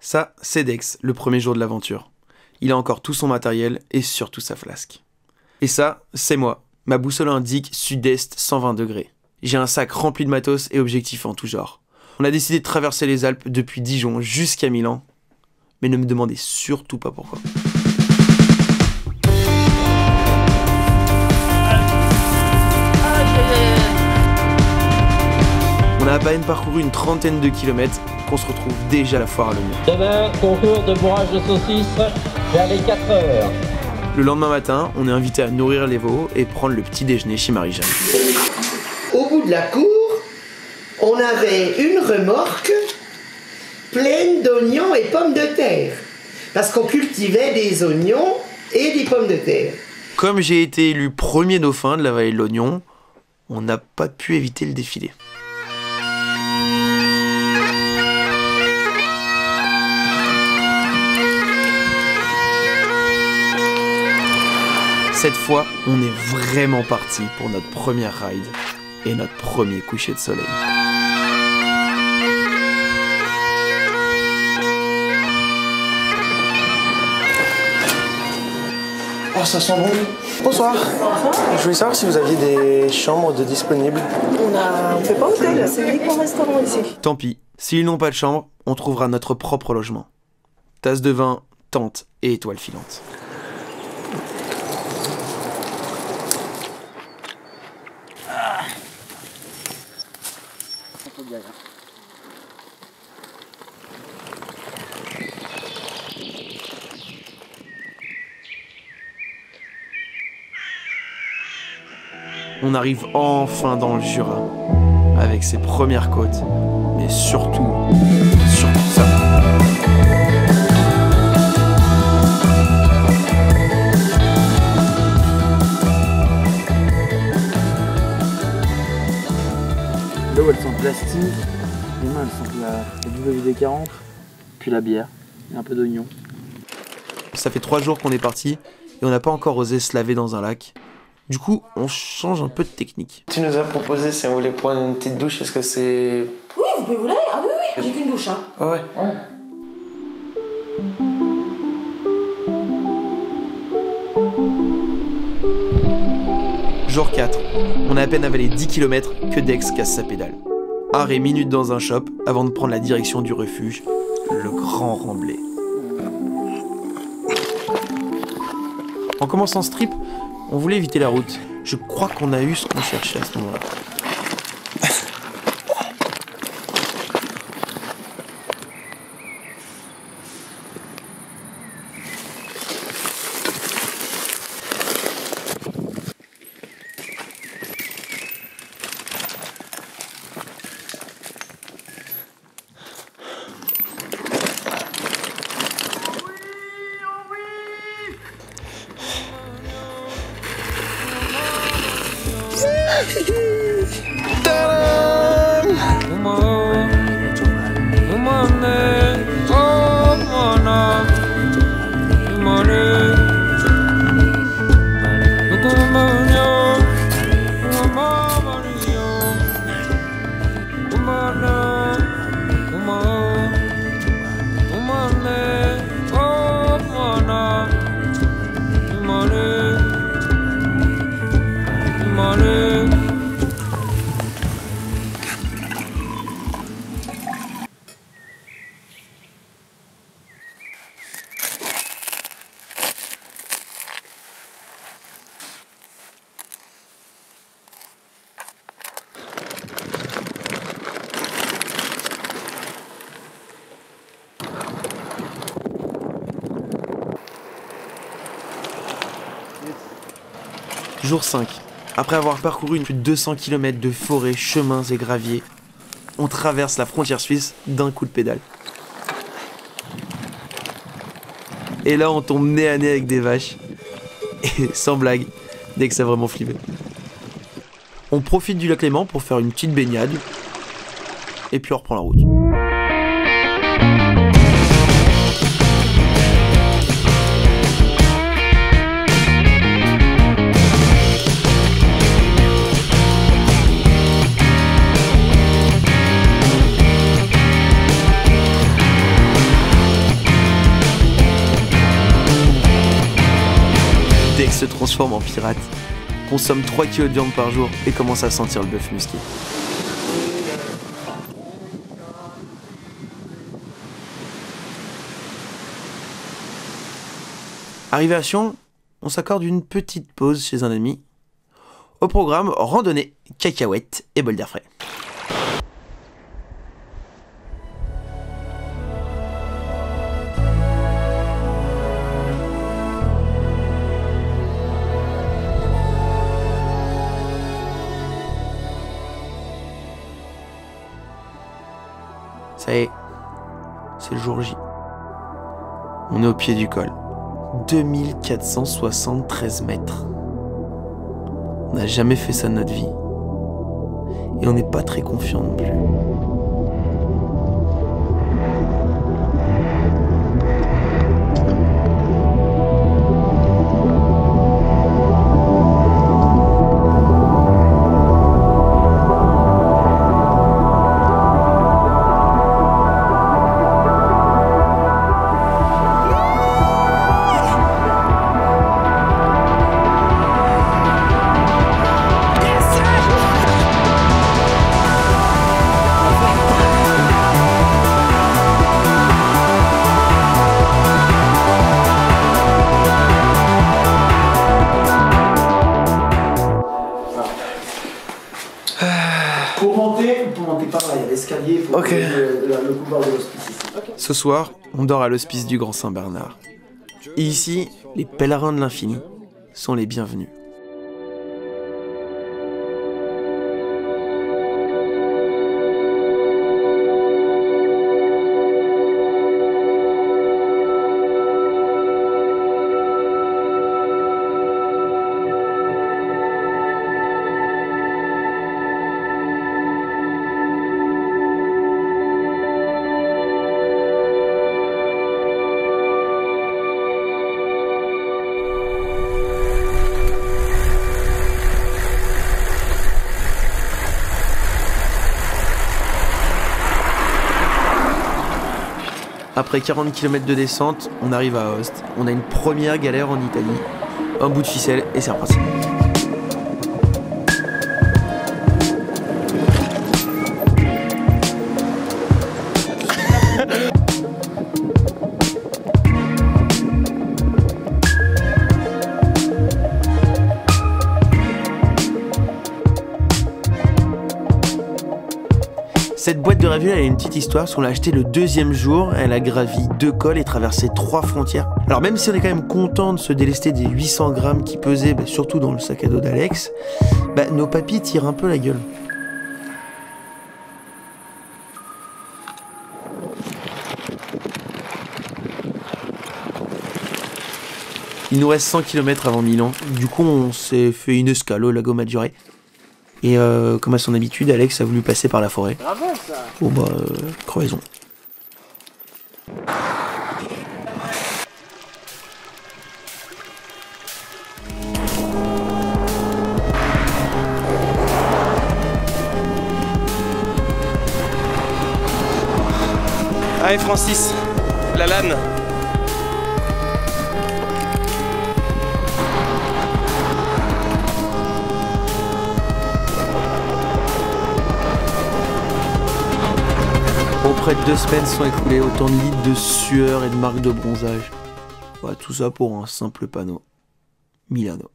Ça, c'est Dex, le premier jour de l'aventure. Il a encore tout son matériel et surtout sa flasque. Et ça, c'est moi. Ma boussole indique sud-est 120 degrés. J'ai un sac rempli de matos et objectifs en tout genre. On a décidé de traverser les Alpes depuis Dijon jusqu'à Milan. Mais ne me demandez surtout pas pourquoi. On a à peine parcouru une trentaine de kilomètres qu'on se retrouve déjà à la foire à l'oignon. Demain, concours de bourrage de saucisses vers les 4 heures. Le lendemain matin, on est invité à nourrir les veaux et prendre le petit déjeuner chez Marie-Jeanne. Au bout de la cour, on avait une remorque pleine d'oignons et pommes de terre. Parce qu'on cultivait des oignons et des pommes de terre. Comme j'ai été élu premier dauphin de la vallée de l'Oignon, on n'a pas pu éviter le défilé. Cette fois, on est vraiment parti pour notre première ride et notre premier coucher de soleil. Oh, ça sent bon. Bonsoir. Je voulais savoir si vous aviez des chambres de disponibles. On fait pas hôtel, c'est uniquement restaurant ici. Tant pis, s'ils n'ont pas de chambre, on trouvera notre propre logement. Tasse de vin, tente et étoile filante. On arrive enfin dans le Jura, avec ses premières côtes, mais surtout ça. L'eau elle sent plastique, les mains elles sentent la WD-40, puis la bière, et un peu d'oignon. Ça fait 3 jours qu'on est parti et on n'a pas encore osé se laver dans un lac. Du coup, on change un peu de technique. Tu nous as proposé si on voulait prendre une petite douche, est-ce que c'est... Oui, vous pouvez vous laver. Ah oui, j'ai qu'une douche. Hein. Ouais. Jour 4, on a à peine avalé 10 km que Dex casse sa pédale. Arrêt minute dans un shop avant de prendre la direction du refuge, le Grand Remblai. En commençant ce trip, on voulait éviter la route. Je crois qu'on a eu ce qu'on cherchait à ce moment-là. Jour 5. Après avoir parcouru plus de 200 km de forêts, chemins et graviers, on traverse la frontière suisse d'un coup de pédale. Et là, on tombe nez à nez avec des vaches. Et sans blague, dès que ça a vraiment flippé. On profite du lac Léman pour faire une petite baignade. Et puis on reprend la route. Dex se transforme en pirate, consomme 3 kg de viande par jour et commence à sentir le bœuf musqué. Arrivé à Sion, on s'accorde une petite pause chez un ami. Au programme, randonnée, cacahuètes et bol d'air frais. Ça y est, c'est le jour J. On est au pied du col. 2473 mètres. On n'a jamais fait ça de notre vie. Et on n'est pas très confiant non plus. Pour monter par là, il y a l'escalier, il faut le couloir de l'hospice ici. Okay. Ce soir, on dort à l'hospice du Grand Saint-Bernard. Et ici, les pèlerins de l'infini sont les bienvenus. Après 40 km de descente, on arrive à Ust. On a une première galère en Italie. Un bout de ficelle et c'est reparti. Cette boîte de ravioles, elle a une petite histoire, parce qu'on l'a achetée le deuxième jour, elle a gravi 2 cols et traversé 3 frontières. Alors même si on est quand même content de se délester des 800 grammes qui pesaient, surtout dans le sac à dos d'Alex, nos papis tirent un peu la gueule. Il nous reste 100 km avant Milan, du coup on s'est fait une escale au lago Maggiore. Et comme à son habitude, Alex a voulu passer par la forêt. Bravo ça. Bon crevaison. Allez Francis, la lane. Près de 2 semaines sont écoulées, autant de litres de sueur et de marques de bronzage. Voilà, tout ça pour un simple panneau Milano.